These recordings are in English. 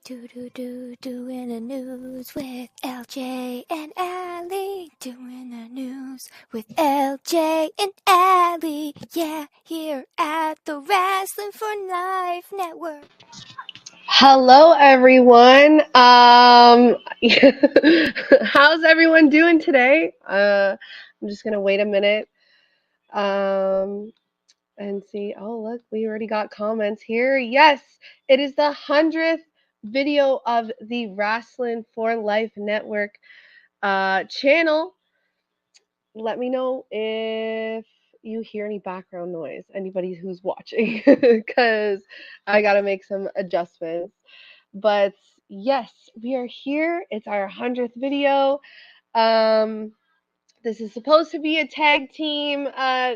Doing the news with LJ and Allie. Doing the news with LJ and Allie. Yeah, here at the Wrasslin for Life Network. Hello, everyone. How's everyone doing today? I'm just gonna wait a minute and see. Oh, look, we already got comments here. Yes, it is the 100th video of the Wrasslin for Life Network channel. Let me know if you hear any background noise, anybody who's watching, because I gotta make some adjustments. But yes, we are here. It's our 100th video. This is supposed to be a tag team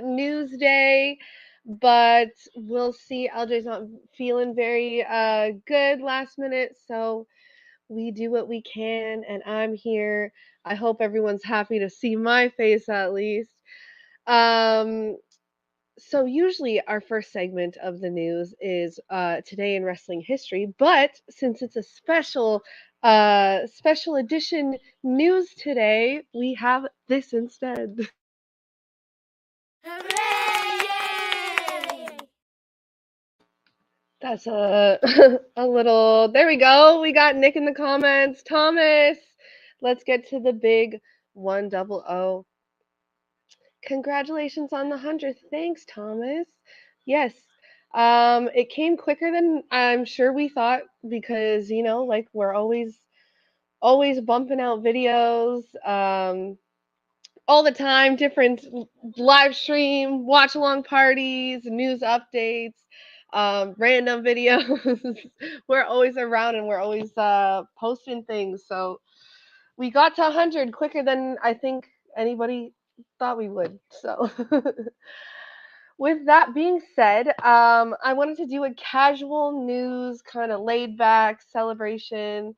news day, but we'll see. LJ's not feeling very good last minute, so we do what we can, and I'm here. I hope everyone's happy to see my face at least. So usually our first segment of the news is today in wrestling history, but since it's a special edition news today, we have this instead. Hooray! That's a a little. There we go. We got Nick in the comments. Thomas, let's get to the big 100. Congratulations on the 100th. Thanks, Thomas. Yes. It came quicker than I'm sure we thought because, like we're always bumping out videos all the time, different live stream, watch along parties, news updates, random videos. We're always around and we're always posting things. So we got to 100 quicker than I think anybody thought we would. So with that being said, I wanted to do a casual news kind of laid back celebration.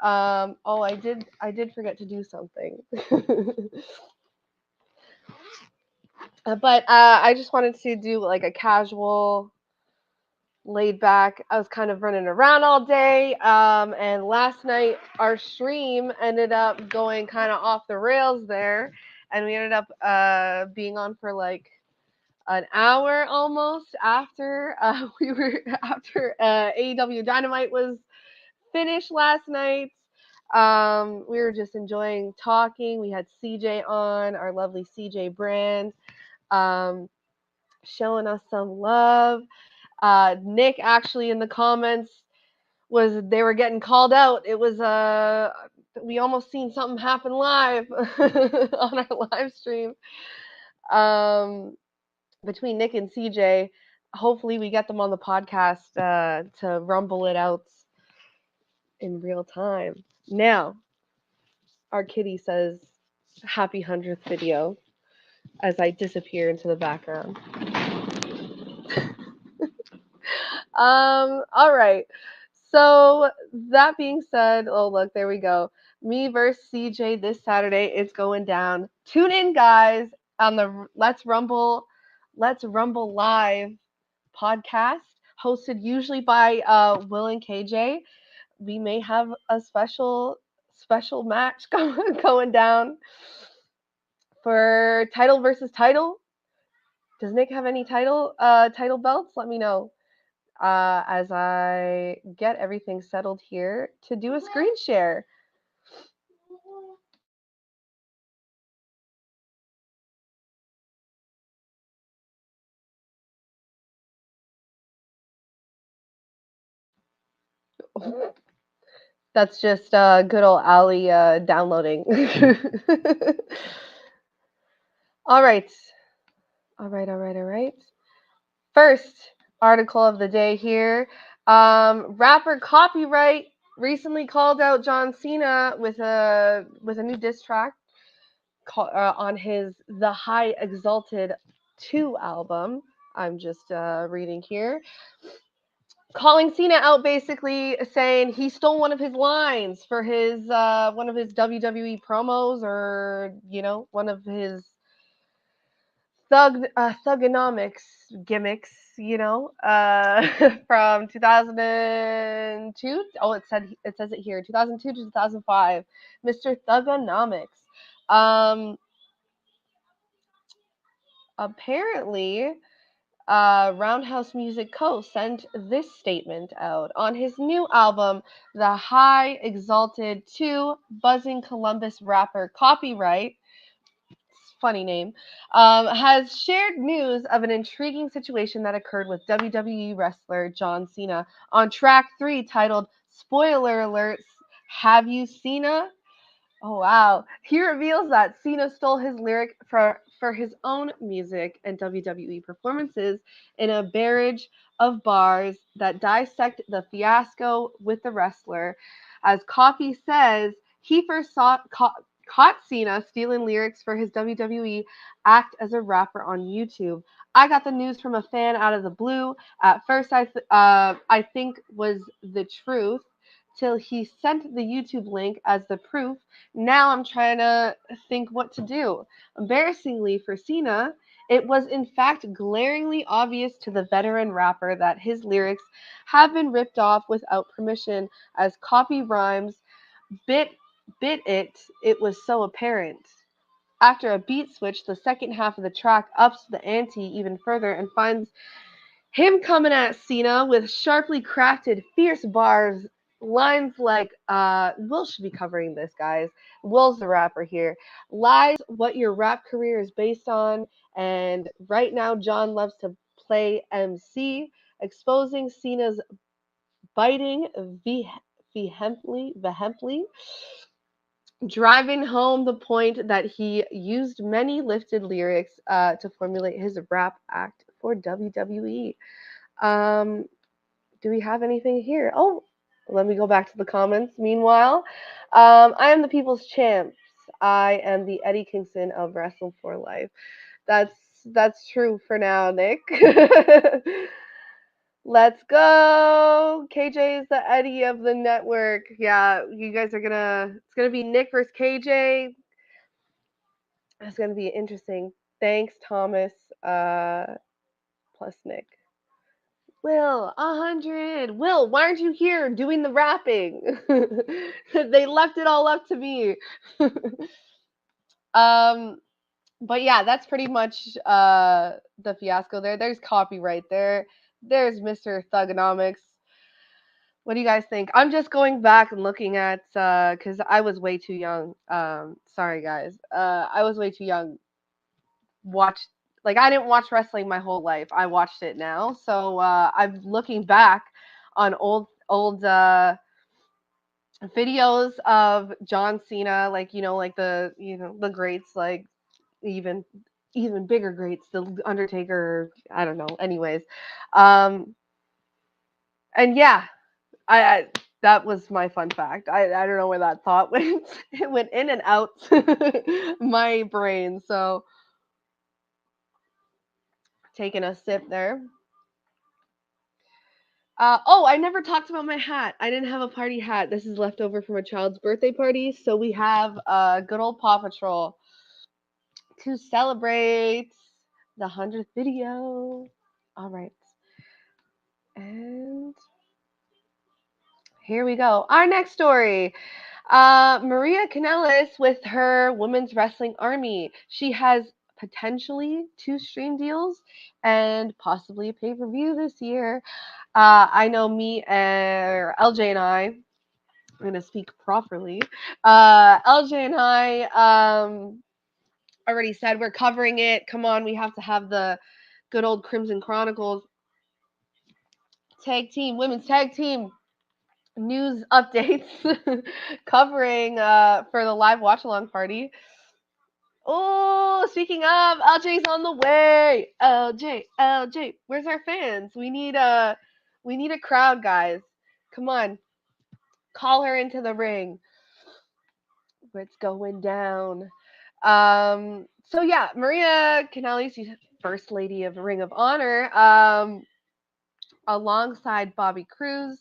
Oh, I did forget to do something. But I just wanted to do like a casual laid back. I was kind of running around all day, and last night our stream ended up going kind of off the rails there, and we ended up being on for like an hour almost after after AEW Dynamite was finished last night. We were just enjoying talking. We had CJ on, our lovely CJ brand, showing us some love. Nick actually in the comments they were getting called out. It was we almost seen something happen live on our live stream. Between Nick and CJ, hopefully we get them on the podcast to rumble it out in real time. Now, our kitty says, "Happy 100th video," as I disappear into the background. All right. So that being said, oh look, there we go. Me versus CJ this Saturday. It's going down. Tune in, guys, on the Let's Rumble Live podcast, hosted usually by Will and KJ. We may have a special match going down for title versus title. Does Nick have any title belts? Let me know as I get everything settled here to do a screen share. That's just good old Allie downloading. All right. First article of the day here. Rapper Copyright recently called out John Cena with a new diss track on his The High Exalted 2 album. I'm just reading here. Calling Cena out, basically saying he stole one of his lines for his one of his WWE promos, or one of his thugonomics gimmicks. from 2002. Oh, it says it here, 2002 to 2005. Mr. Thugonomics. Um, Apparently, Roundhouse Music Co. sent this statement out on his new album, The High Exalted 2 Buzzing Columbus Rapper Copyright. Funny name, has shared news of an intriguing situation that occurred with WWE wrestler John Cena on track 3 titled Spoiler Alerts, Have You Cena? Oh wow. He reveals that Cena stole his lyric for his own music and WWE performances in a barrage of bars that dissect the fiasco with the wrestler. As Coffee says, he first caught Cena stealing lyrics for his WWE act as a rapper on YouTube. I got the news from a fan out of the blue. At first, I think was the truth till he sent the YouTube link as the proof. Now I'm trying to think what to do. Embarrassingly for Cena, it was in fact glaringly obvious to the veteran rapper that his lyrics have been ripped off without permission, as copy rhymes bit it was so apparent. After a beat switch, the second half of the track ups the ante even further and finds him coming at Cena with sharply crafted, fierce bars, lines like, Will should be covering this, guys. Will's the rapper here. Lies what your rap career is based on, and right now John loves to play MC, exposing Cena's biting vehemently, driving home the point that he used many lifted lyrics to formulate his rap act for WWE. Um, do we have anything here? Oh, let me go back to the comments. Meanwhile, I am the people's champs. I am the Eddie Kingston of Wrestling for Life. That's true for now, Nick. Let's go. KJ is the Eddie of the network. Yeah, you guys are it's gonna be Nick versus KJ. It's gonna be interesting. Thanks, Thomas. Plus Nick. Will, 100. Will, why aren't you here doing the rapping? They left it all up to me. um, but yeah, that's pretty much the fiasco there. There's copyright there. There's Mr. Thugonomics. What do you guys think? I'm just going back and looking at because I was way too young. Sorry guys. I was way too young. Watched like I didn't watch wrestling my whole life. I watched it now, so I'm looking back on old videos of John Cena, like like the greats, like even even bigger greats, the Undertaker. I don't know. Anyways, um, and yeah, I that was my fun fact. I don't know where that thought went. It went in and out my brain. So taking a sip there. Oh, I never talked about my hat. I didn't have a party hat. This is left over from a child's birthday party. So we have good old Paw Patrol to celebrate the 100th video. All right. And here we go. Our next story. Maria Kanellis with her women's wrestling army. She has potentially 2 stream deals and possibly a pay-per-view this year. I know LJ and I'm going to speak properly. LJ and I already said we're covering it. Come on, we have to have the good old Crimson Chronicles women's tag team news updates covering for the live watch along party. Oh, speaking of, LJ's on the way. LJ, where's our fans? We need a crowd, guys. Come on, call her into the ring. What's going down? So yeah, Maria Kanellis, first lady of Ring of Honor, alongside Bobby Cruz.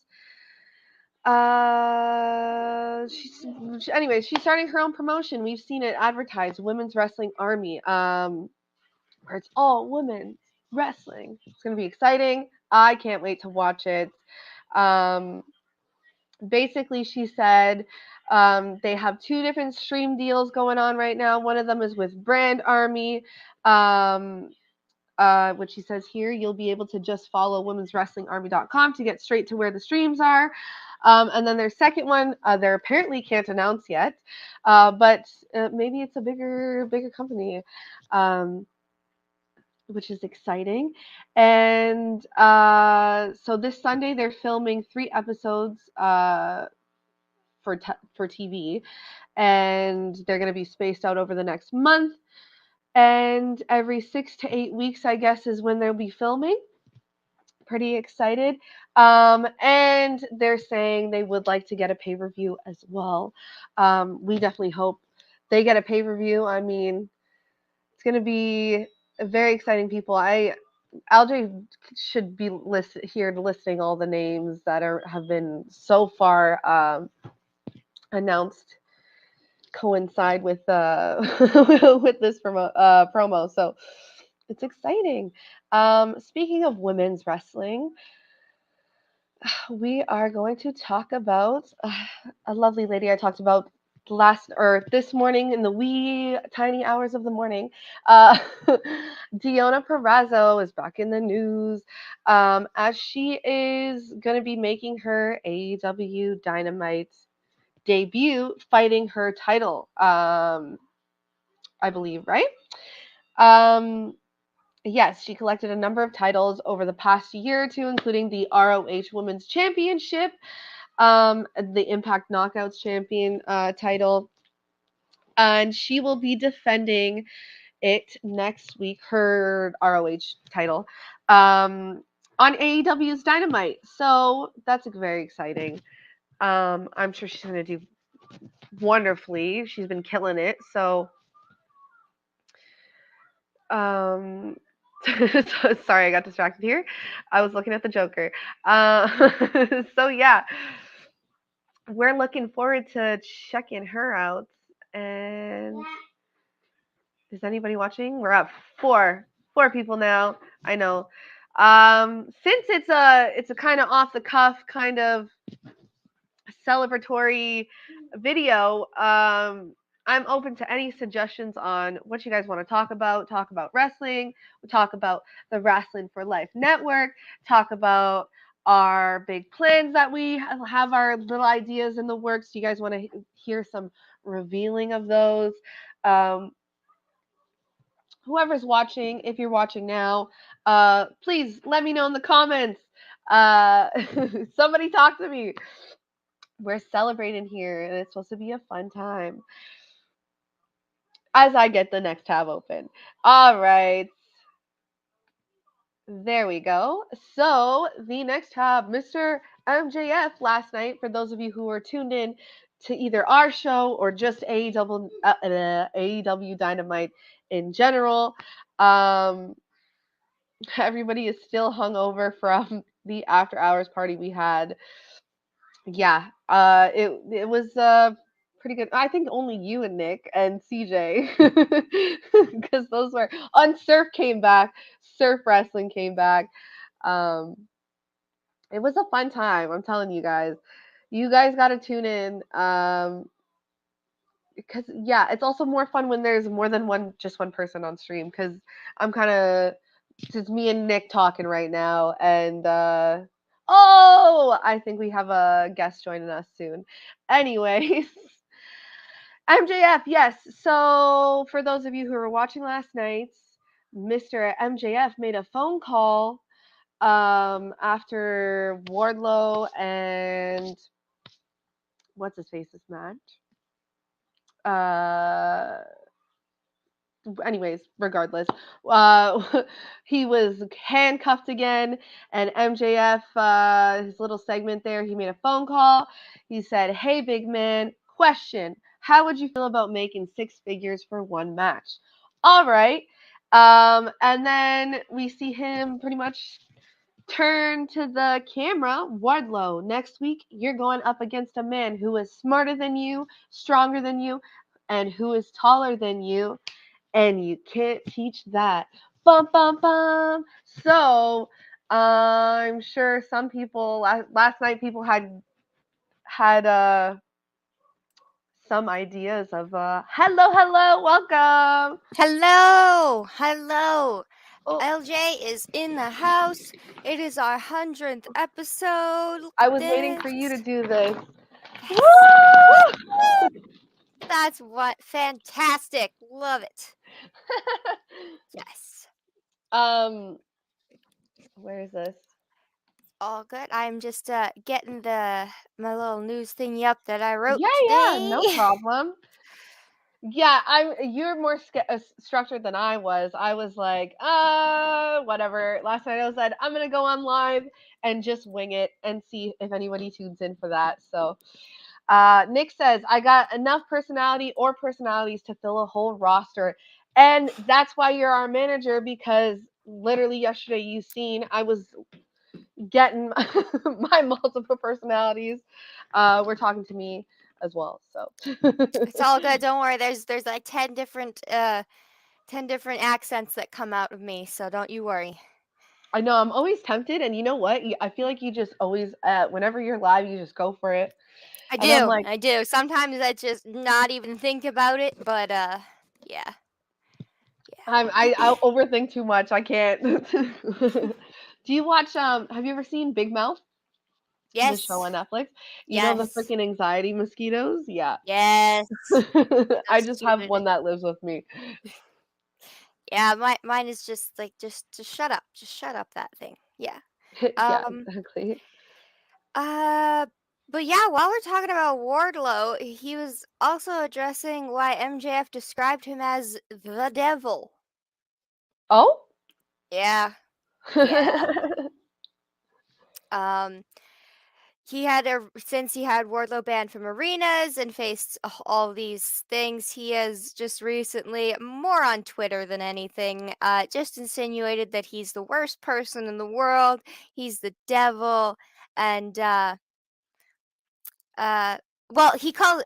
Anyways, she's starting her own promotion. We've seen it advertised, Women's Wrestling Army, where it's all women. wrestling. It's going to be exciting. I can't wait to watch it. Basically, she said they have two different stream deals going on right now. One of them is with Brand Army, which she says here, you'll be able to just follow womenswrestlingarmy.com to get straight to where the streams are. And then their second one, they apparently can't announce yet, but maybe it's a bigger company. Which is exciting. And so this Sunday they're filming 3 episodes for TV, and they're going to be spaced out over the next month. And every 6 to 8 weeks, I guess, is when they'll be filming. Pretty excited. And they're saying they would like to get a pay-per-view as well. We definitely hope they get a pay-per-view. I mean, it's going to be very exciting, people. LJ should be listing all the names that have been so far announced coincide with with this promo. So it's exciting. Speaking of women's wrestling, we are going to talk about a lovely lady I talked about this morning in the wee tiny hours of the morning. Dionna Perrazzo is back in the news as she is going to be making her AEW Dynamite debut, fighting her title, I believe, right? Yes, she collected a number of titles over the past year or two, including the ROH Women's Championship, the Impact Knockouts Champion title, and she will be defending it next week, her ROH title, on AEW's Dynamite. So that's very exciting. I'm sure she's going to do wonderfully. She's been killing it. So, sorry, I got distracted here. I was looking at the Joker. So yeah, we're looking forward to checking her out. And is anybody watching? We're up four people now. I know. Since it's a kind of off the cuff kind of celebratory video, I'm open to any suggestions on what you guys want to talk about. Talk about wrestling. We talk about the Wrasslin for Life Network. Talk about our big plans that we have, our little ideas in the works. Do you guys want to hear some revealing of those? Whoever's watching, if you're watching now, please let me know in the comments. Somebody talk to me. We're celebrating here, and it's supposed to be a fun time. As I get the next tab open. All right. There we go. So the next tab, Mr. MJF last night, for those of you who were tuned in to either our show or just AEW Dynamite in general, everybody is still hungover from the after hours party we had. Yeah, it was pretty good. I think only you and Nick and CJ, because those were on Surf came back. Surf Wrestling came back. It was a fun time. I'm telling you guys. You guys got to tune in. Because yeah, it's also more fun when there's more than just one person on stream. Because I'm kind of just me and Nick talking right now, and I think we have a guest joining us soon. Anyways, MJF, yes. So for those of you who were watching last night, Mr. MJF made a phone call after Wardlow and what's his face's match. Anyways, regardless, he was handcuffed again, and MJF, his little segment there, he made a phone call. He said, "Hey, big man, question. How would you feel about making 6 figures for one match?" All right. And then we see him pretty much turn to the camera. Wardlow, next week, you're going up against a man who is smarter than you, stronger than you, and who is taller than you. And you can't teach that. Bum bum bum. So, I'm sure some people last night people had some ideas of hello, welcome. Hello, hello. Oh, LJ is in the house. It is our 100th episode. Look I at was waiting for you to this. do this. Yes. Woo! Woo! That's what fantastic. Love it. Yes. um, where is this? All good. I'm just getting my little news thingy up that I wrote Yeah, today. no problem. Yeah, you're more structured than I was. I was like, whatever. Last night I said I'm gonna go on live and just wing it and see if anybody tunes in for that. So, Nick says I got enough personality or personalities to fill a whole roster, and that's why you're our manager because literally yesterday you seen I was getting my multiple personalities. Were talking to me as well. So. It's all good. Don't worry. There's like 10 different accents that come out of me, so don't you worry. I know I'm always tempted, and you know what? I feel like you just always, whenever you're live, you just go for it. I And I'm do. like, I do. Sometimes I just not even think about it, but yeah. I overthink too much. I can't. Do you watch? Have you ever seen Big Mouth, the show Yes. on Netflix? You know the Yes. freaking anxiety mosquitoes? Yeah. Yes. I Those just have stupid. one that lives with me. Yeah, mine is just like just shut up. Just shut up that thing. Yeah. Yeah, Um exactly. uh but yeah, while we're talking about Wardlow, he was also addressing why MJF described him as the devil. Oh. Yeah. Yeah. Um since he had Wardlow banned from arenas and faced all these things, he has just recently, more on Twitter than anything, just insinuated that he's the worst person in the world. He's the devil, and uh, well, he calls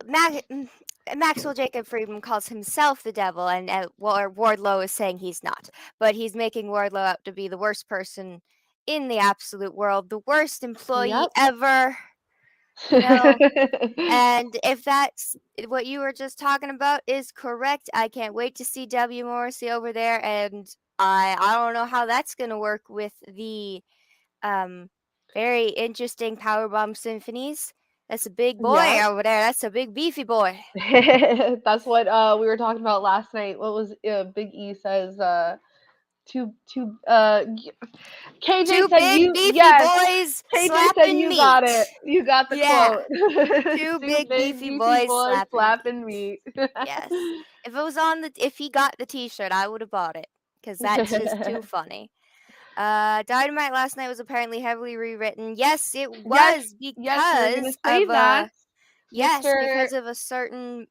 Maxwell Jacob Friedman calls himself the devil, and Wardlow is saying he's not, but he's making Wardlow out to be the worst person in the absolute world, the worst employee Yep. ever. You know, and if that's what you were just talking about is correct, I can't wait to see W. Morrissey over there, and I don't know how that's gonna work with the very interesting Powerbomb symphonies. That's a big boy Yep. over there. That's a big beefy boy. That's what we were talking about last night. What was Big E says two KJ Two said big you beefy yes. boys KJ said slapping you got it. meat. You got the Yeah, quote. two Two big big beefy beefy boys boys slapping meat. slapping meat. Yes. If he got the T-shirt, I would have bought it because that's just too funny. Dynamite last night was apparently heavily rewritten. Yes, it Yes, was yes, we were gonna because say of that. Mr. a certain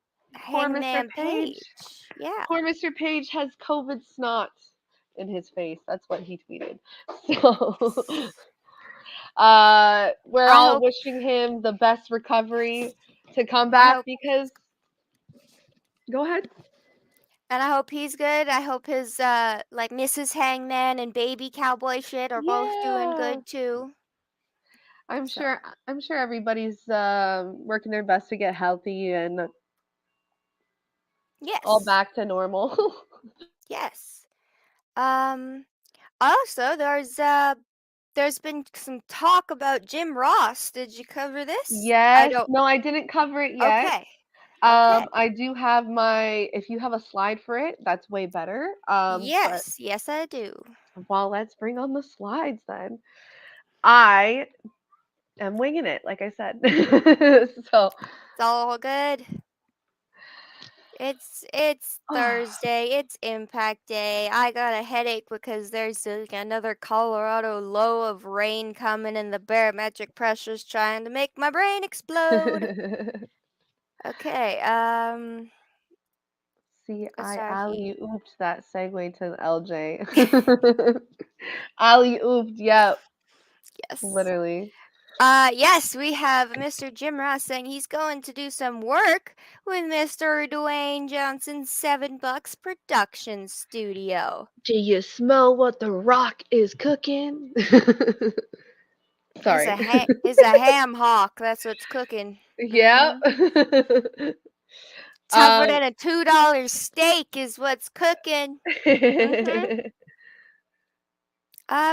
Poor Mr. Hangman Page. Page. Yeah. Poor Mr. Page has COVID snot in his face. That's what he tweeted. So we're I all hope wishing him the best recovery to come I back hope because go ahead. I hope he's good. I hope his like Mrs. Hangman and baby cowboy shit are both doing Yeah. good too. I'm So, sure I'm sure everybody's working their best to get healthy and all yes. back to normal. Yes. Um Also, there's been some talk about Jim Ross. Did you cover this? I Yes. don't. No, I didn't cover it yet. Okay. Okay. I do have my if you have a slide for it, that's way better. But Yes. Yes, I do. well, let's bring on the slides then. I am winging it, like I said. So, It's all good. It's Thursday. It's Impact Day. I got a headache because there's another Colorado low of rain coming, and the barometric pressure's trying to make my brain explode. Okay. see, Let's I start here. alley ooped that segue to LJ. Alley ooped, yeah, Yes. literally. Yes, we have Mr. Jim Ross saying he's going to do some work with Mr. Dwayne Johnson's $7 production studio. Do you smell what the Rock is cooking? It's Sorry. it's a ham hock. That's what's cooking. Yeah. Mm-hmm. Tougher um than a $2 steak is what's cooking. Mm-hmm.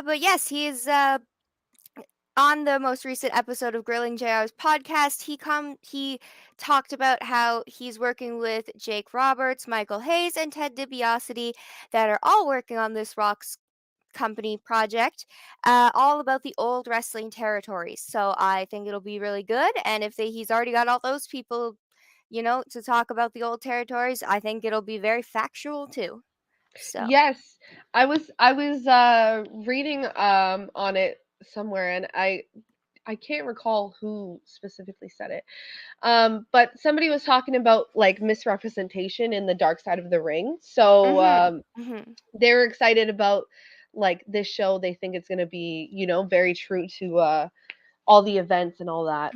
But yes, he's on the most recent episode of Grilling JR's podcast. He talked about how he's working with Jake Roberts, Michael Hayes, and Ted DiBiase that are all working on this Rocks company project, all about the old wrestling territories. So I think it'll be really good. And if he's already got all those people, to talk about the old territories, I think it'll be very factual too. So. yes, I was reading on it somewhere, and I can't recall who specifically said it. But somebody was talking about like misrepresentation in the dark side of the ring. So Mhm. Mhm. they're excited about like this show. They think it's going to be, very true to all the events and all that.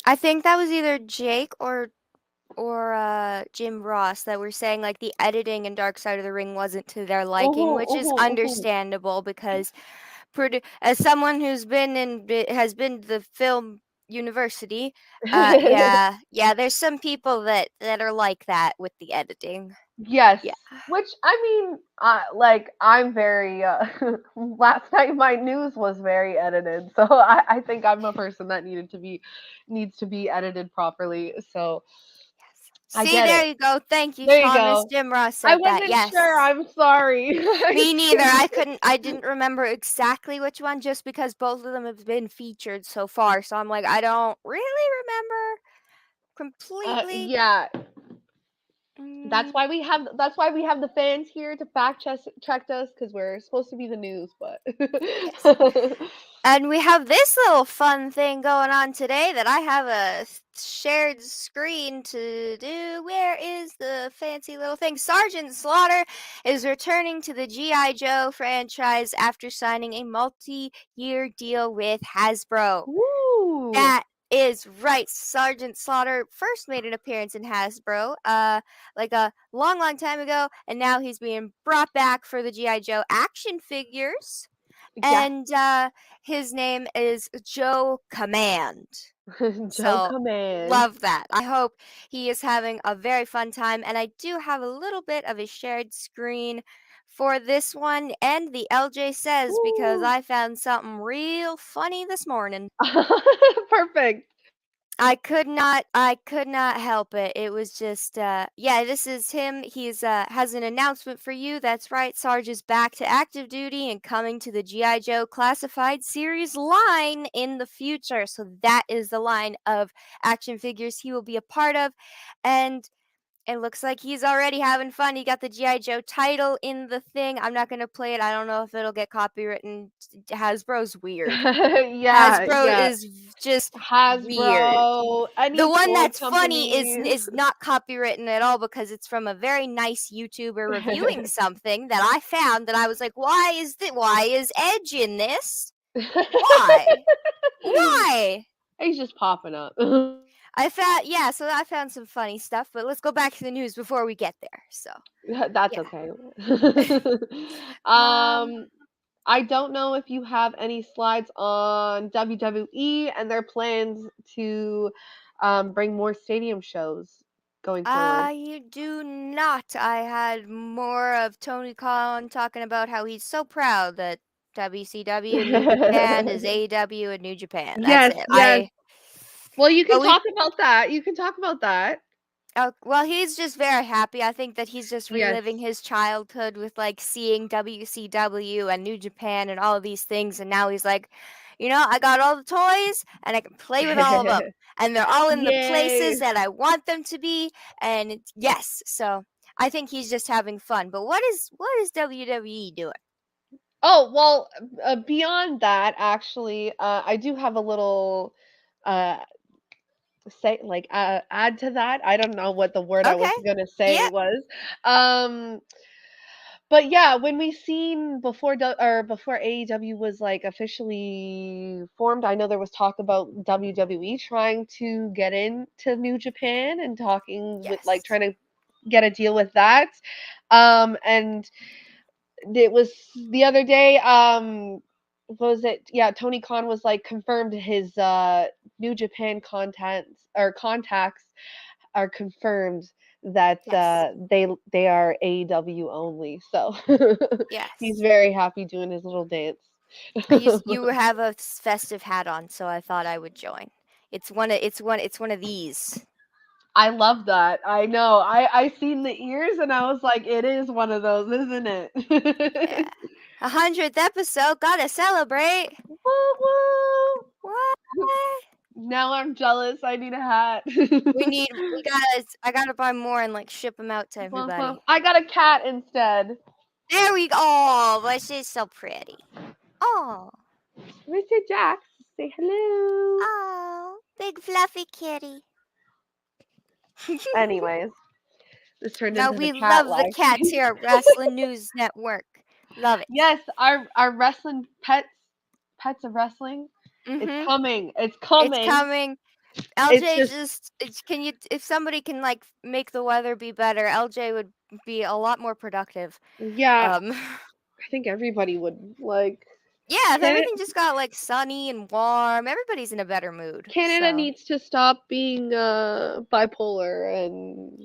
I think that was either Jake or Jim Ross that were saying like the editing in Dark Side of the Ring wasn't to their liking, Mhm, which is mhm, understandable because as someone who's has been to the film university, mhm. there's some people that are like that with the editing. Yes, Yeah. which I mean, like I'm very. Last night my news was very edited, so I think I'm a person that needs to be edited properly. So Yes. I See, get there it. you go. Thank you, There you Thomas. go. Jim Ross I said that. wasn't sure. Yes. I'm sorry. Me neither. I didn't remember exactly which one just because both of them have been featured so far. So I'm like, I don't really remember completely. Yeah, Mm, that's why we have the fans here to check us because we're supposed to be the news, but yes. And we have this little fun thing going on today that I have a shared screen to do. Where is the fancy little thing? Sgt Slaughter is returning to the G.I. Joe franchise after signing a multi-year deal with Hasbro. Woo! That is right. Sergeant Slaughter first made an appearance in Hasbro, like a long, long time ago, and now he's being brought back for the GI Joe action figures. Yes, And his name is Joe Command. Joe So Command. love that. I hope he is having a very fun time. And I do have a little bit of a shared screen for this one and the LJ says because Woo! I found something real funny this morning. Perfect. I could not help it. It was just this is him. He's has an announcement for you. That's right. Sarge is back to active duty and coming to the GI Joe classified series line in the future. So that is the line of action figures he will be a part of, and it looks like he's already having fun. He got the GI Joe title in the thing. I'm not going to play it. I don't know if it'll get copywritten. Hasbro's weird. Yeah, Hasbro yeah. is just weird. Hasbro, The any one toy that's funny company. is not copywritten at all because it's from a very nice YouTuber reviewing something that I found that I was like, why is Edge in this? Why? Why? He's just popping up. So I found some funny stuff, but let's go back to the news before we get there. So, That's yeah. okay. um um, I don't know if you have any slides on WWE and their plans to bring more stadium shows going forward. I do not. I had more of Tony Khan talking about how he's so proud that WCW and New Japan is AEW and New Japan. That's Yes, it. yes. Well, you can But we talk about that. You can talk about that. well, he's just very happy. I think that he's just Yes. reliving his childhood with like seeing WCW and New Japan and all of these things, and now he's like, I got all the toys and I can play with all of them, and they're all in the places Yay. that I want them to be, and yes, so I think he's just having fun. But what is WWE doing? Oh, well, beyond that, actually, I do have a little uh say like add to that. I don't know what the word I was Okay, gonna say yeah, was. Um But yeah, when we seen before AEW was like officially formed, I know there was talk about WWE trying to get into New Japan and talking with like Yes. trying to get a deal with that. And it was the other day, what was it? Yeah, Tony Khan was like confirmed his New Japan contacts are confirmed that Yes. they are AEW only. So he's Yes. very happy doing his little dance. You have a festive hat on, so I thought I would join. It's one of these. I love that. I know. I seen the ears and I was like, it is one of those, isn't Yeah. it? 100th episode, gotta celebrate. Woo, woo. What? Now I'm jealous. I need a hat. I gotta buy more and like ship them out to everybody. I got a cat instead. There we go. Oh, but she's so pretty. Oh, Mr. Jax, say hello. oh, big fluffy kitty. Anyways, this turned No, into the we cat love the live. cats here at Wrasslinews Network. Love it. Yes, our wrestling pets of wrestling. It's Mhm. coming. It's It's coming. coming. It's LJ just just can you if somebody can like make the weather be better, LJ would be a lot more productive. yeah. Um I think everybody would like. yeah, if Canada, everything just got like sunny and warm, everybody's in a better mood. Canada So, needs to stop being bipolar and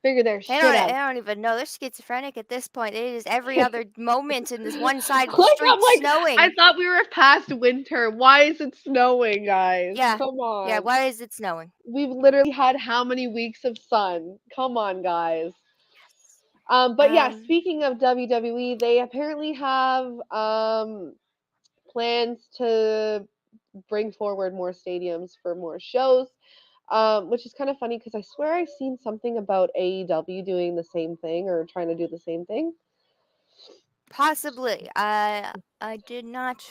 figure their shit they out. don't even know they're schizophrenic at this point. It is every other moment in this one side of the Like I'm street like I snowing. thought we were past winter. Why is it snowing, guys? Yeah. Come Yeah, on. why is it snowing? We've literally had how many weeks of sun? Come on, guys. Yes. But yeah, speaking of WWE, they apparently have plans to bring forward more stadiums for more shows, which is kind of funny because I swear I've seen something about AEW doing the same thing or trying to do the same thing. Possibly. I did not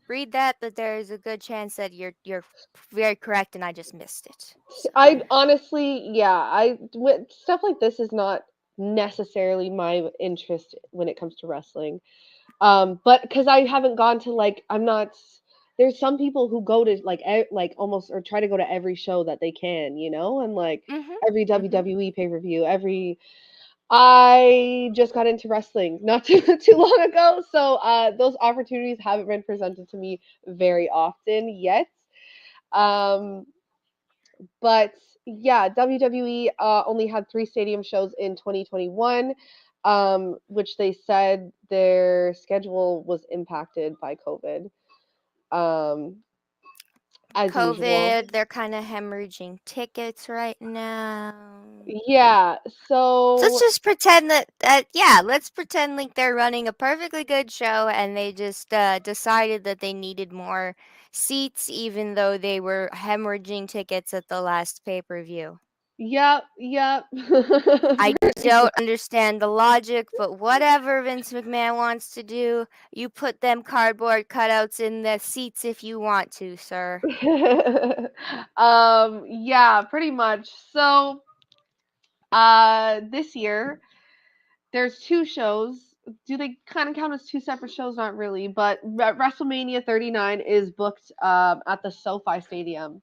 read that, but there's a good chance that you're very correct and I just missed it. So, I honestly, yeah, stuff like this is not necessarily my interest when it comes to wrestling. But because I haven't gone to like, I'm not. There's some people who go to like like almost or try to go to every show that they can, and like mhm. every Mhm. WWE pay per view, every. I just got into wrestling not too long ago, so those opportunities haven't been presented to me very often yet. Um, but yeah, WWE only had 3 stadium shows in 2021, which they said their schedule was impacted by COVID, um, as usual. COVID, they're kind of hemorrhaging tickets right now. Yeah, So let's so just pretend that let's pretend like they're running a perfectly good show and they just decided that they needed more seats even though they were hemorrhaging tickets at the last pay-per-view. yep, yep. I don't understand the logic, but whatever Vince McMahon wants to do, you put them cardboard cutouts in the seats if you want to, sir. Yeah, pretty much. So, this year there's 2 shows. Do they kind of count as 2 separate shows? Not really, but WrestleMania 39 is booked at the SoFi Stadium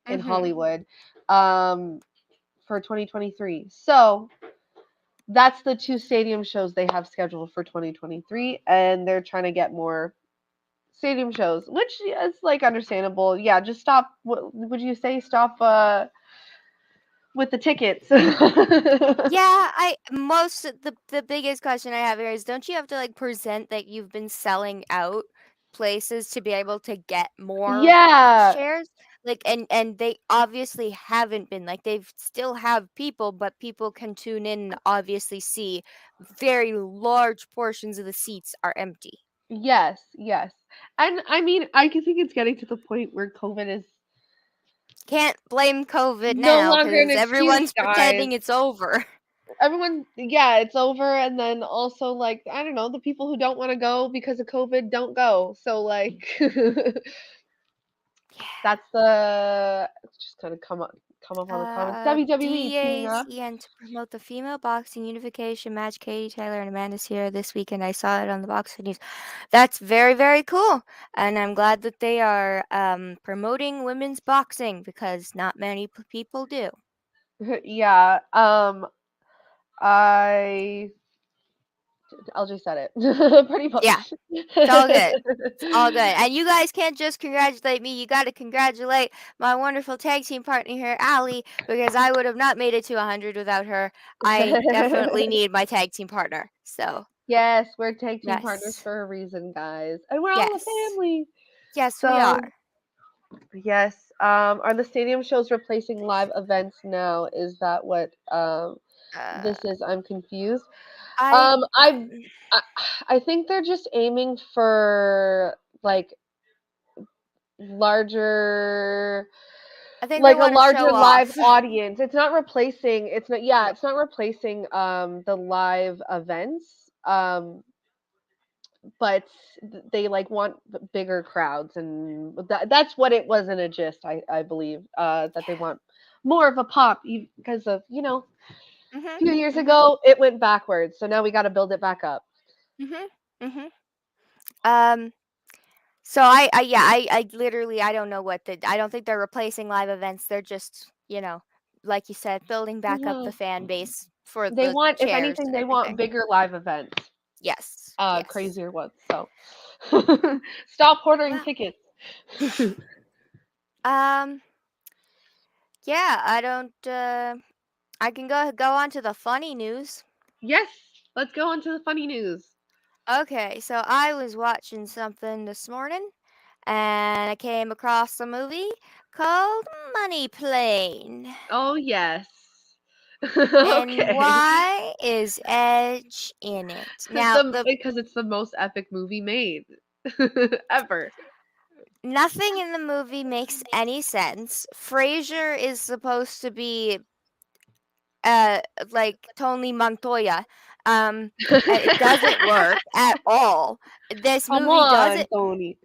in Mhm. Hollywood for 2023. So that's the 2 stadium shows they have scheduled for 2023, and they're trying to get more stadium shows, which is like understandable. Yeah, just stop. What would you say? Stop with the tickets. Yeah, I most the biggest question I have here is don't you have to like present that you've been selling out places to be able to get more Yeah, shares? Like and they obviously haven't been like they've still have people, but people can tune in and obviously see very large portions of the seats are empty. yes, yes. And I mean, I can think it's getting to the point where COVID is Can't blame COVID no now longer an because excuse, everyone's guys. pretending it's over. Everyone, yeah, it's over. And then also, like, I don't know, the people who don't want to go because of COVID don't go. So, like, That's the just gonna come up on the comments. WWE Tina. DAZ and to promote the female boxing unification match, Katie Taylor and Amanda Sierra this weekend. I saw it on the box news. That's very, very cool. And I'm glad that they are promoting women's boxing because not many people do. Yeah. LJ said it pretty much. Yeah. It's all good. It's all good. And you guys can't just congratulate me. You got to congratulate my wonderful tag team partner here, Allie, because I would have not made it to 100 without her. I definitely need my tag team partner. So, Yes, we're tag team partners yes. for a reason, guys. And we're all a Yes. family. Yes, we So, are. yes. Are the stadium shows replacing live events now? Is that what this is? I'm confused. I I I think they're just aiming for like larger think they like a want to larger show live off. audience. It's not replacing it's not replacing the live events. But they like want bigger crowds, and that's what it was in a gist. I believe that they want more of a pop because of a few years ago it went backwards, so now we got to build it back up. So I literally I don't know I don't think they're replacing live events. They're just, like you said, building back up Hmm. the fan base for They the want, if chairs anything, and they want everything. bigger live events, Yes. Yes. crazier ones. So stop ordering Well, tickets. um yeah, I don't I can go on to the funny news. Yes, let's go on to the funny news. Okay, so I was watching something this morning and I came across a movie called Money Plane. Oh yes. And Okay. why is Edge in it? Now, Because it's the most epic movie made ever. nothing in the movie makes any sense. Frasier is supposed to be like Tony Montoya. And it doesn't work at all. This Come movie on, doesn't Tony.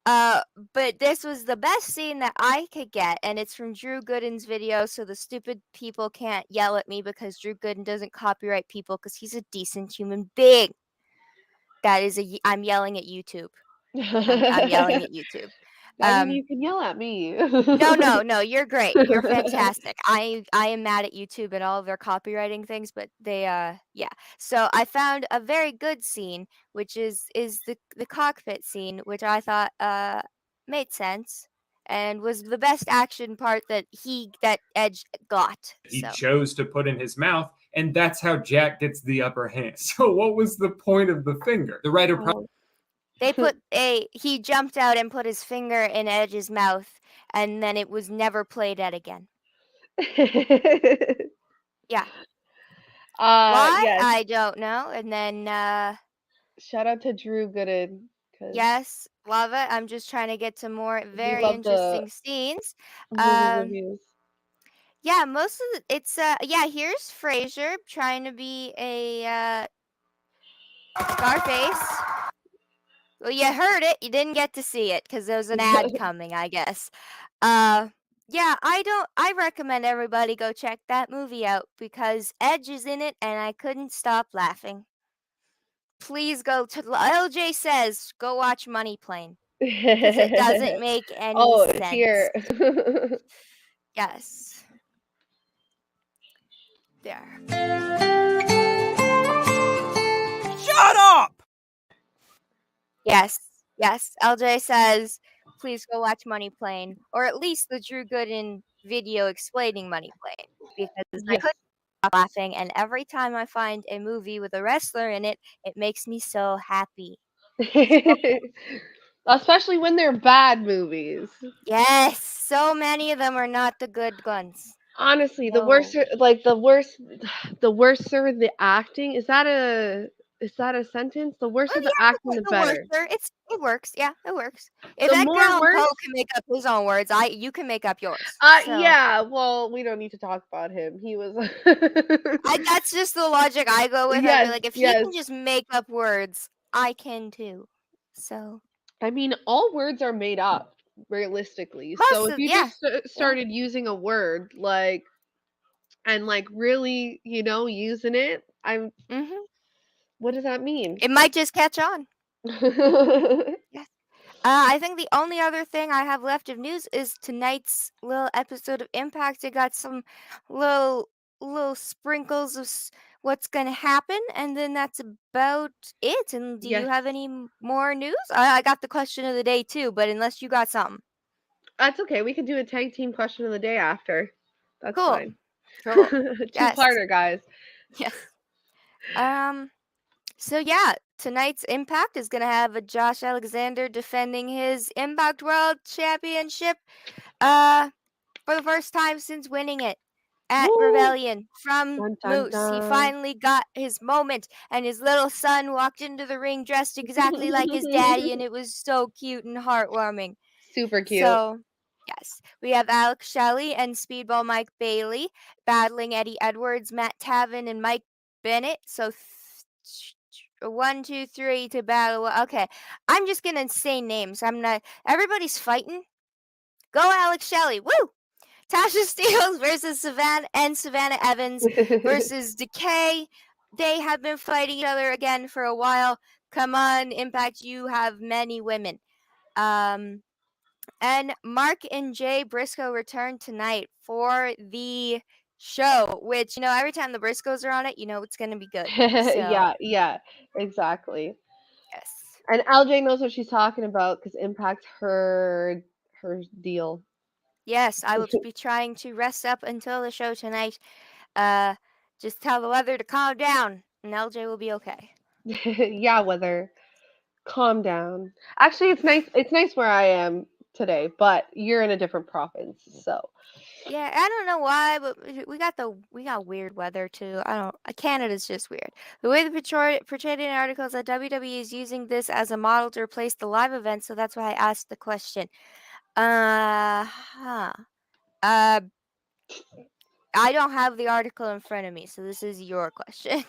but this was the best scene that I could get, and it's from Drew Gooden's video, so the stupid people can't yell at me because Drew Gooden doesn't copyright people because he's a decent human being. I'm yelling at YouTube. I'm yelling at YouTube. I mean, you can yell at me. No, you're great. You're fantastic. I am mad at YouTube and all of their copywriting things, but they yeah. So I found a very good scene, which is the cockpit scene, which I thought made sense and was the best action part that Edge got. He So chose to put in his mouth, and that's how Jack gets the upper hand. So what was the point of the finger? The writer probably he jumped out and put his finger in Edge's mouth, and then it was never played at again. Yeah. Why? Yes. I don't know. And then Shout out to Drew Gooden. yes, love it. I'm just trying to get some more We very love the interesting scenes. movie reviews. Yeah, most of it's yeah, here's Frasier trying to be a Scarface. Well, you heard it. You didn't get to see it because there was an ad coming, I guess. Yeah, I recommend everybody go check that movie out because Edge is in it and I couldn't stop laughing. Please go to LJ says go watch Money Plane because it doesn't make any Oh, it's sense. here. Yes. There. Shut up! Yes. LJ says please go watch Money Plane or at least the Drew Gooden video explaining Money Plane because I Yes. couldn't stop laughing and every time I find a movie with a wrestler in it, it makes me so happy. Especially when they're bad movies. Yes, so many of them are not the good ones. Honestly, No. the worser the acting. Is that a sentence? The worse Well, the yeah, acting, the better. it works. Yeah, it works. If The Edgar more Allan Poe worse. can make up his own words, you can make up yours. So Yeah. Well, we don't need to talk about him. He was. that's just the logic I go with. I'd be Yes. like, if he Yes. can just make up words, I can too. So I mean, all words are made up. realistically. Most So if of you yeah. just started using a word like and like really, using it, Mhm. what does that mean? It might just catch on. Yes. I think the only other thing I have left of news is tonight's little episode of Impact. It got some little sprinkles of what's gonna happen, and then that's about it. And do you Yes. have any more news? I got the question of the day too, but unless you got something, That's okay. We could do a tag team question of the day after. That's cool, fine. cool. Yes, Two-parter, guys. yes. So yeah, tonight's Impact is gonna have a Josh Alexander defending his Impact World Championship. For the first time since winning it at Woo! Rebellion from Dun, dun, Moose. He dun. finally got his moment, and his little son walked into the ring dressed exactly like his daddy, and it was so cute and heartwarming. Super cute. So, yes, we have Alex Shelley and Speedball Mike Bailey battling Eddie Edwards, Matt Taven, and Mike Bennett. So, 1, 2, 3 to battle. Okay, I'm just gonna say names. I'm not. Everybody's fighting. Go, Alex Shelley! Woo! Tasha Steelz versus Savannah Evans versus Decay. They have been fighting each other again for a while. Come on, Impact, you have many women. And Mark and Jay Briscoe return tonight for the show, which, every time the Briscoes are on it, it's going to be good. So, Yeah, exactly. yes. And LJ knows what she's talking about because Impact her deal. Yes, I will be trying to rest up until the show tonight. Just tell the weather to calm down, and LJ will be okay. Yeah, weather. Calm down. Actually, it's nice. It's nice where I am today, but you're in a different province, so. Yeah, I don't know why, but we got weird weather too. Canada's just weird. The way they portrayed in articles that WWE is using this as a model to replace the live event, so that's why I asked the question. Huh. Uh, I don't have the article in front of me, so this is your question.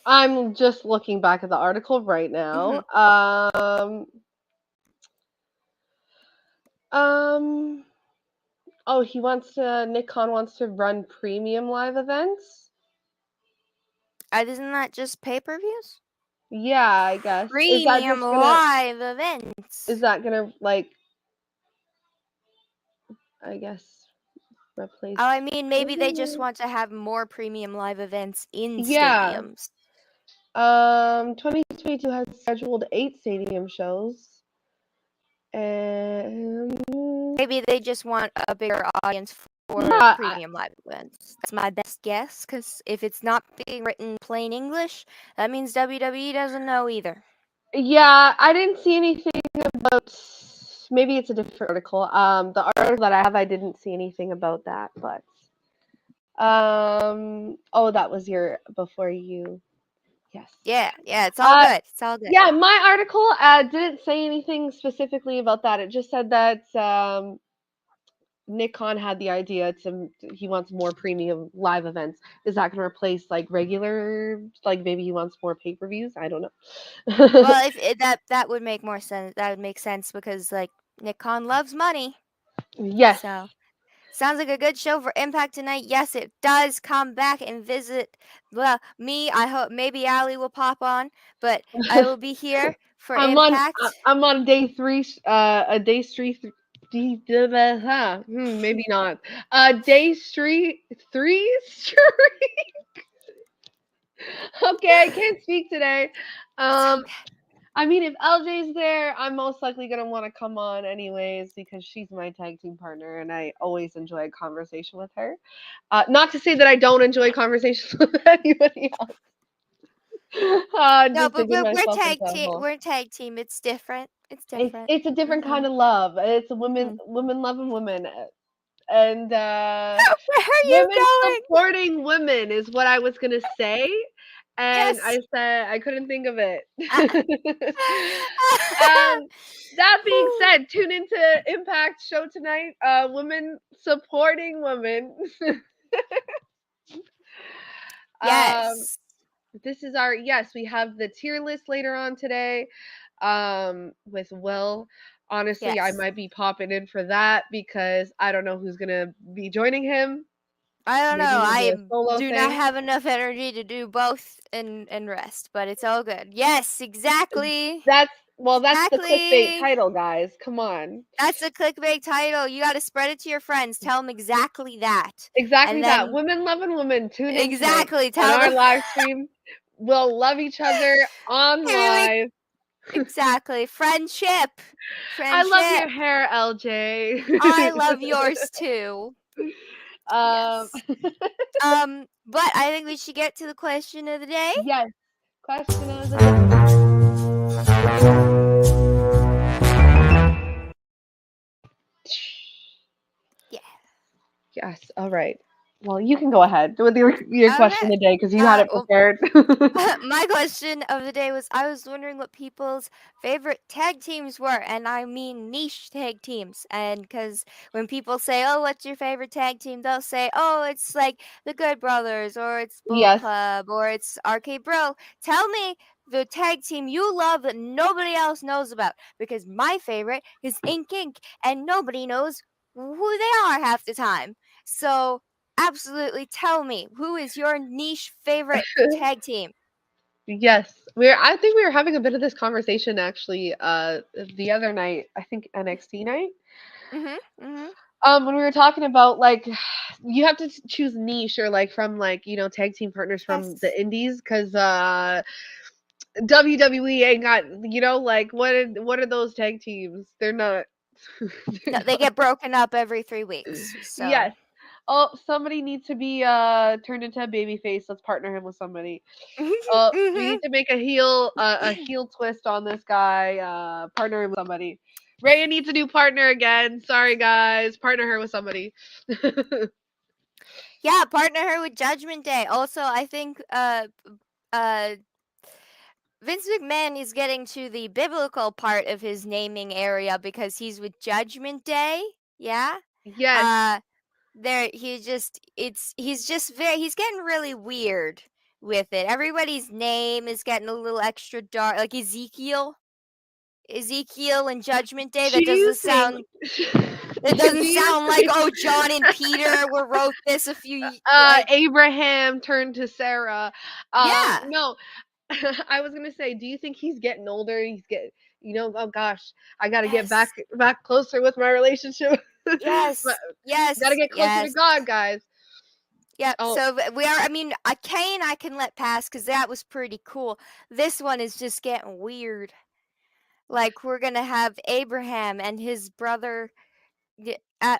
I'm just looking back at the article right now. Oh, Nick Khan wants to run premium live events? Isn't that just pay-per-views? Yeah, I guess. Premium live events. Is that gonna, like, I guess, replace? Oh, I mean, maybe they just want to have more premium live events in Yeah. stadiums. 2022 has scheduled 8 stadium shows. And Maybe they just want a bigger audience for yeah, premium live events. That's my best guess, because if it's not being written plain English, that means WWE doesn't know either. yeah, I didn't see anything about. Maybe it's a different article. The article that I have, I didn't see anything about that, but. Oh, that was your before you. Yes. Yeah, it's all good. It's all good. Yeah, my article didn't say anything specifically about that. It just said that Nick Khan had the idea he wants more premium live events. Is that going to replace like regular, like maybe he wants more pay-per-views? I don't know. Well, that would make more sense. That would make sense because like Nick Khan loves money. Yes. So sounds like a good show for Impact tonight. Yes, it does. Come back and visit. Well, me. I hope maybe Allie will pop on, but I will be here for Impact. I'm on day 3. A day street. Maybe not. Day street 3 streak. Okay, I can't speak today. I mean, if LJ's there, I'm most likely going to want to come on anyways because she's my tag team partner and I always enjoy a conversation with her. Not to say that I don't enjoy conversations with anybody else. No, but we're tag team. It's different. It's different. It's a different kind of love. It's a women loving women. And where are you women going? supporting women is what I was going to say. And Yes. I said I couldn't think of it. That being said, tune into Impact show tonight. Women supporting women. Yes. This is we have the tier list later on today with Will. Honestly, I Yes. might be popping in for that because I don't know who's gonna be joining him. I don't Maybe know. he'll do I a solo do not thing. have enough energy to do both and rest, but it's all good. Yes, exactly. That's the clickbait Exactly. title, guys. Come on. That's a clickbait title. You got to spread it to your friends. Tell them exactly that. Exactly And that. then Women loving women. Tune in tonight exactly on tell our them live stream. We'll love each other on live. exactly. Friendship. I love Friendship. your hair, LJ. I love yours too. um, Yes. But I think we should get to the question of the day. yes. Question of the day. Yeah. Yes. All right. Well, you can go ahead with your question of Okay. the day because you had it Well, prepared. my question of the day was I was wondering what people's favorite tag teams were, and I mean niche tag teams. And because when people say, "Oh, what's your favorite tag team?" they'll say, "Oh, it's like the Good Brothers, or it's Bullet Yes. Club, or it's RK Bro." Tell me the tag team you love that nobody else knows about, because my favorite is Ink Inc., and nobody knows who they are half the time. So absolutely tell me, who is your niche favorite tag team? Yes. I think we were having a bit of this conversation actually the other night. I think NXT night. Mhm. Mhm. When we were talking about like you have to choose niche or like from like, tag team partners from Yes. the indies cuz WWE ain't got, like what are those tag teams? They're not No, they're they not. get broken up every 3 weeks. So. Yes. Oh, somebody needs to be turned into a baby face. Let's partner him with somebody. We Mhm. need to make a heel twist on this guy. Partner him with somebody. Rhea needs a new partner again. Sorry guys, partner her with somebody. Yeah, partner her with Judgment Day. Also, I think uh Vince McMahon is getting to the biblical part of his naming area because he's with Judgment Day. Yeah? Yes. Uh there he's getting really weird with it. Everybody's name is getting a little extra dark, like Ezekiel and Judgment Day. Do you think? It Do doesn't you sound like, think? oh, John and Peter wrote this a few like Abraham turned to Sarah. yeah. No, I was gonna say, do you think he's getting older? He's getting, oh gosh, I gotta get Yes. back closer with my relationship. Yes. Gotta Yes. get closer to Yes. God, guys. Yep. Oh, So we are. I mean, a Kane I can let pass because that was pretty cool. This one is just getting weird. Like we're gonna have Abraham and his brother. Uh,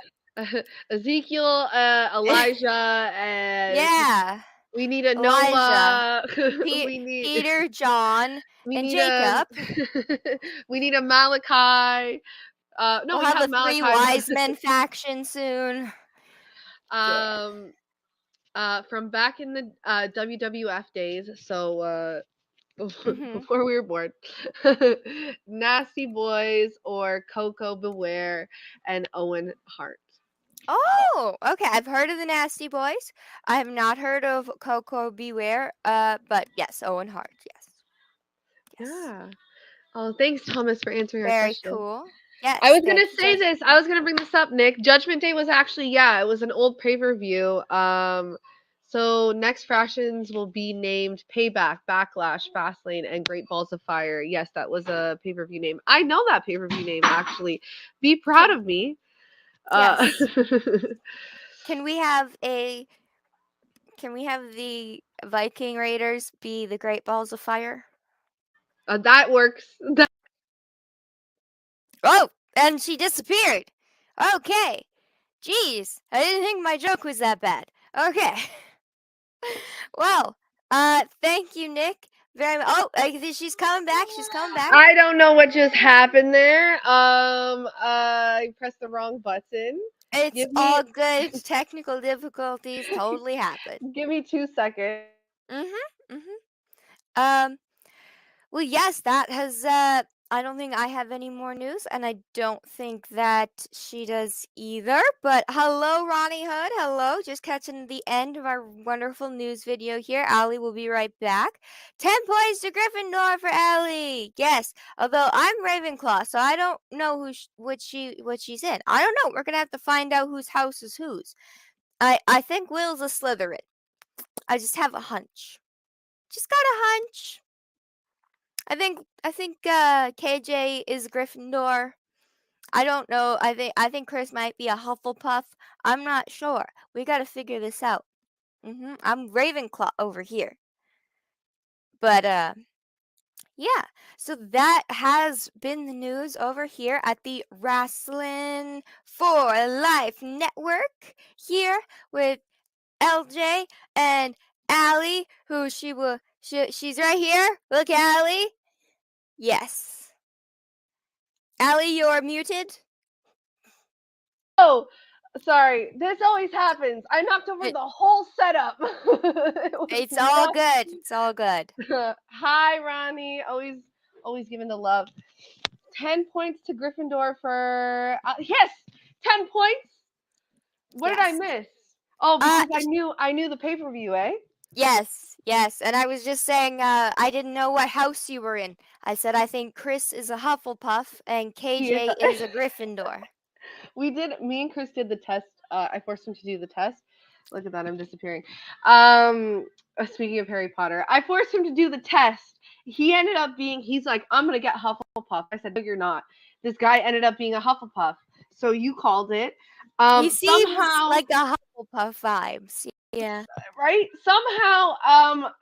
Ezekiel, Elijah, and yeah, we need a Elijah, Noah. we need Peter, John, we and need a Jacob. we need a Malachi. No, We'll we have have the three Malachi. wise men faction soon. Yeah. um, from back in the WWF days. So Mhm. before we were born, Nasty Boys or Coco Beware and Owen Hart. Oh, okay. I've heard of the Nasty Boys. I have not heard of Coco Beware. But yes, Owen Hart. Yes. Yes. Yeah. Oh, thanks, Thomas, for answering our Very question. cool. I Yes. was gonna Thank you, say Judge. this. I was gonna bring this up, Nick. Judgment Day was actually, yeah, it was an old pay-per-view. So next fractions will be named Payback, Backlash, Fastlane, and Great Balls of Fire. Yes, that was a pay-per-view name. I know that pay-per-view name actually. Be proud Can of me. yes. Can we have a can we have the Viking Raiders be the Great Balls of Fire? That works. Oh, and she disappeared. Okay. Jeez, I didn't think my joke was that bad. Okay. Well, thank you, Nick. Very much. Oh, she's coming back. She's coming back. I don't know what just happened there. I pressed the wrong button. It's Give me all good. Technical difficulties totally happen. give me 2 seconds. Mhm. Mhm. Um. Well, yes, that has I don't think I have any more news, and I don't think that she does either. But hello, Ronnie Hood. Hello. Just catching the end of our wonderful news video here. Allie will be right back. 10 points to Gryffindor for Allie. Yes. Although I'm Ravenclaw, so I don't know what she's in. I don't know. We're gonna have to find out whose house is whose. I think Will's a Slytherin. I just have a hunch. Just got a hunch. I think KJ is Gryffindor. I don't know. I think Chris might be a Hufflepuff. I'm not sure. We got to figure this out. I'm Ravenclaw over here. But yeah. So that has been the news over here at the Wrasslin for Life Network here with LJ and Allie, who she's right here. Look, Allie. Yes. Allie, you're muted. Oh, sorry. This always happens. I knocked over the whole setup. It's all good. It's all good. Hi, Ronnie. Always giving the love. 10 points to Gryffindor for yes, 10 points. What did I miss? Oh, because I knew the pay-per-view, eh? Yes. And I was just saying I didn't know what house you were in. I said I think Chris is a Hufflepuff and KJ is a Gryffindor. Me and Chris did the test. I forced him to do the test. Look at that, I'm disappearing. Speaking of Harry Potter, I forced him to do the test. He ended up he's like, I'm going to get Hufflepuff. I said, no, you're not. This guy ended up being a Hufflepuff. So you called it. He seems like a Hufflepuff vibes. Yeah. Right? Somehow,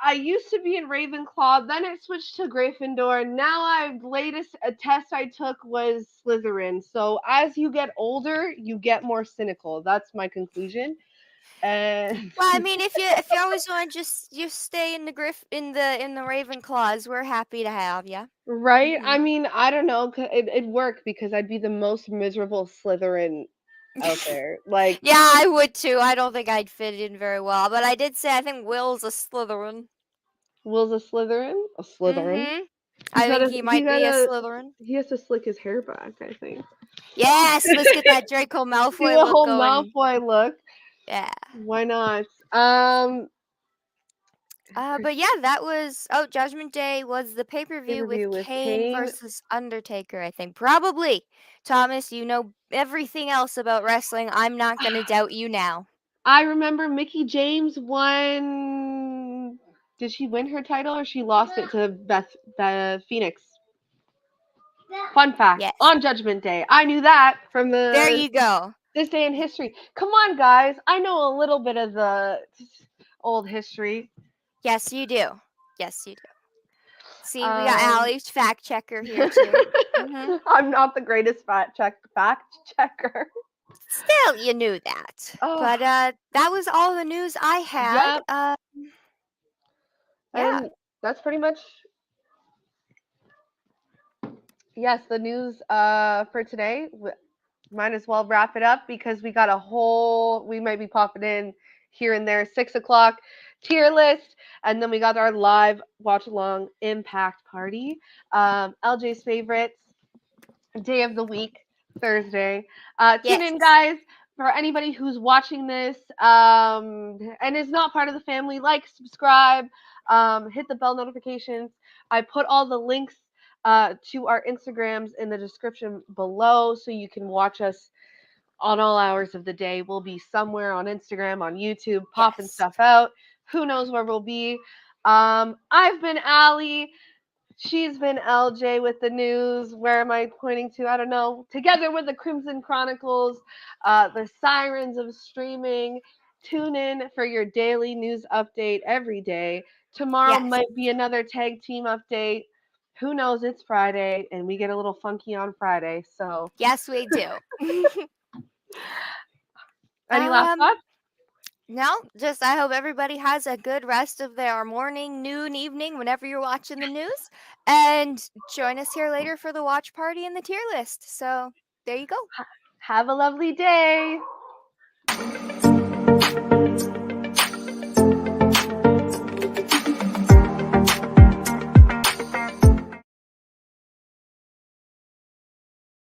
I used to be in Ravenclaw, then it switched to Gryffindor. Now latest test I took was Slytherin. So as you get older, you get more cynical. That's my conclusion. And well, I mean, if you always want to just stay in the Ravenclaws, we're happy to have you. Right? I mean, I don't know. It'd work because I'd be the most miserable Slytherin out there. Like, yeah, I would too. I don't think I'd fit in very well, but I did say I think Will's a Slytherin. Will's a Slytherin? A Slytherin? I think he might be a Slytherin. He has to slick his hair back, I think. Yes, let's get that Draco Malfoy the look whole going. Malfoy look. Yeah. Why not? But yeah, that was Judgment Day was the pay-per-view with Kane versus Undertaker, I think. Probably. Thomas, you know everything else about wrestling. I'm not going to doubt you now. I remember Mickie James won. Did she win her title or she lost it to Beth Phoenix? Fun fact. Yes. On Judgment Day. I knew that from the There you go. This day in history. Come on, guys. I know a little bit of the old history. Yes, you do. See, we got Allie's fact checker here too. I'm not the greatest fact checker. Still, you knew that. Oh. But that was all the news I had. Yep. And that's pretty much the news for today. Might as well wrap it up because we got we might be popping in here and there, 6 o'clock tier list, and then we got our live watch along impact party. LJ's favorites day of the week, Thursday. Tune in, guys. For anybody who's watching this and is not part of the family, subscribe, hit the bell notifications. I put all the links to our Instagrams in the description below so you can watch us on all hours of the day. We'll be somewhere on Instagram, on YouTube, popping stuff out. Who knows where we'll be. I've been Allie. She's been LJ with the news. Where am I pointing to? I don't know. Together with the Crimson Chronicles, the sirens of streaming. Tune in for your daily news update every day. Tomorrow might be another tag team update. Who knows? It's Friday, and we get a little funky on Friday. So yes, we do. Any last thoughts? No, just I hope everybody has a good rest of their morning, noon, evening, whenever you're watching the news. And join us here later for the watch party and the tier list. So there you go. Have a lovely day.